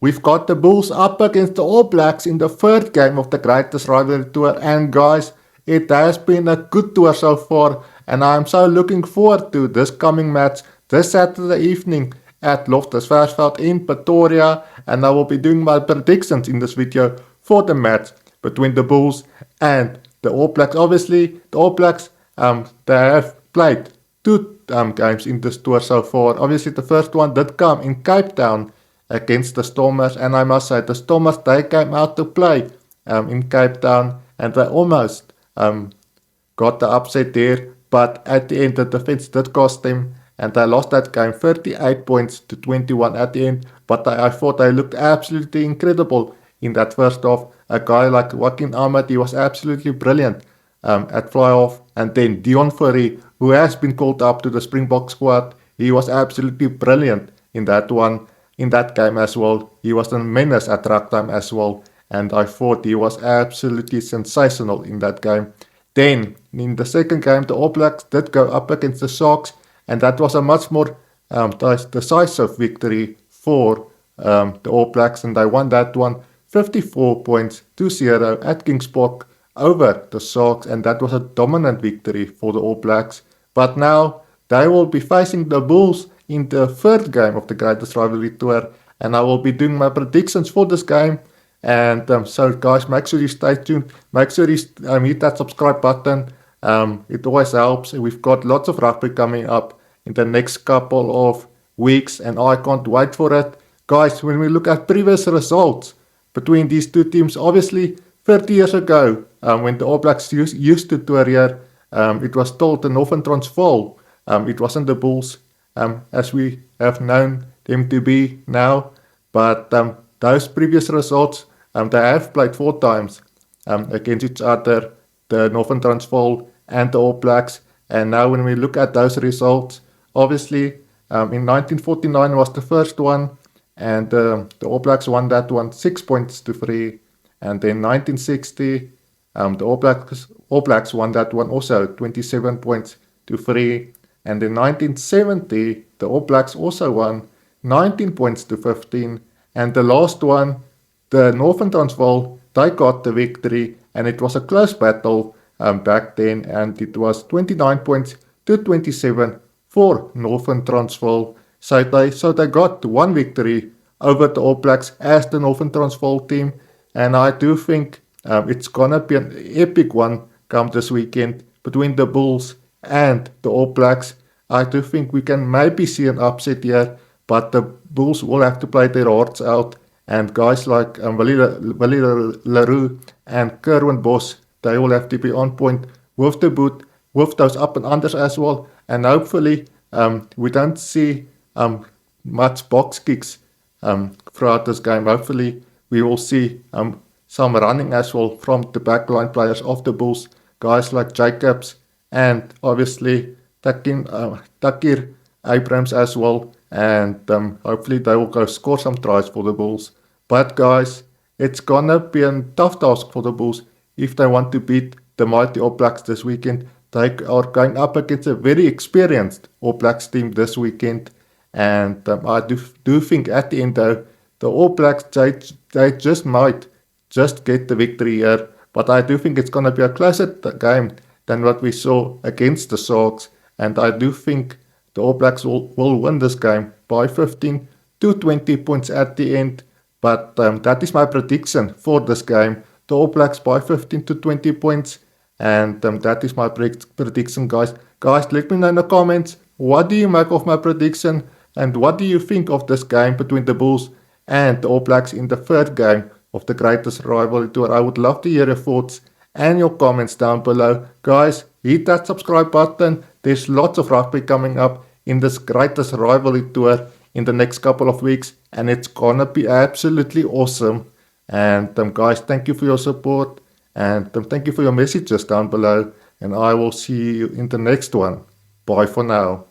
We've got the Bulls up against the All Blacks in the third game of the Greatest Rivalry Tour, and guys, it has been a good tour so far, and I'm so looking forward to this coming match this Saturday evening at Loftus Versfeld in Pretoria, and I will be doing my predictions in this video for the match between the Bulls and the All Blacks. Obviously, the All Blacks, they have played two games in this tour so far. Obviously, the first one did come in Cape Town against the Stormers, and I must say the Stormers, they came out to play in Cape Town, and they almost got the upset there, but at the end the defense did cost them, and they lost that game 38 points to 21 at the end. But I thought they looked absolutely incredible in that first half. A guy like Joaquin Ahmed, he was absolutely brilliant at fly-off, and then Dion Fourie, who has been called up to the Springbok squad, he was absolutely brilliant in that one. In that game as well, he was a menace at runtime as well, and I thought he was absolutely sensational in that game. Then, in the second game, the All Blacks did go up against the Sharks, and that was a much more decisive victory for the All Blacks, and they won that one 54 points to 0 at Kings Park over the Sharks, and that was a dominant victory for the All Blacks. But now, they will be facing the Bulls in the third game of the Greatest Rivalry Tour, and I will be doing my predictions for this game. And so guys, make sure you stay tuned, make sure you hit that subscribe button. It always helps. We've got lots of rugby coming up in the next couple of weeks, and I can't wait for it. Guys, when we look at previous results between these two teams, obviously 30 years ago, when the All Blacks used to tour here, it was told the Northern Transvaal. It wasn't the Bulls, as we have known them to be now, but those previous results, they have played 4 times against each other, the Northern Transvaal and the All Blacks. And now when we look at those results, obviously in 1949 was the first one, and the All Blacks won that one 6 points to 3, and then 1960 the All Blacks won that one also 27 points to 3. And in 1970, the All Blacks also won 19 points to 15. And the last one, the Northern Transvaal, they got the victory. And it was a close battle back then. And it was 29 points to 27 for Northern Transvaal. So they got one victory over the All Blacks as the Northern Transvaal team. And I do think it's going to be an epic one come this weekend between the Bulls and the All Blacks. I do think we can maybe see an upset here, but the Bulls will have to play their hearts out, and guys like Willie Leroux and Kerwin Bos, they will have to be on point with the boot, with those up and unders as well, and hopefully we don't see much box kicks throughout this game. Hopefully we will see some running as well from the backline players of the Bulls, guys like Jacobs, and obviously Takir Abrams as well, and hopefully they will go score some tries for the Bulls. But guys, it's gonna be a tough task for the Bulls if they want to beat the mighty All Blacks this weekend. They are going up against a very experienced All Blacks team this weekend, and I do think at the end though, the All Blacks, they just might just get the victory here, but I do think it's gonna be a closer game than what we saw against the Sharks, and I do think the All Blacks will win this game by 15 to 20 points at the end. But that is my prediction for this game. The All Blacks by 15 to 20 points, and that is my prediction, guys. Guys, let me know in the comments, what do you make of my prediction, and what do you think of this game between the Bulls and the All Blacks in the third game of the Greatest Rivalry Tour? I would love to hear your thoughts and your comments down below. Guys, hit that subscribe button. There's lots of rugby coming up in this Greatest Rivalry Tour in the next couple of weeks, and it's gonna be absolutely awesome. And guys, thank you for your support, and thank you for your messages down below, and I will see you in the next one. Bye for now.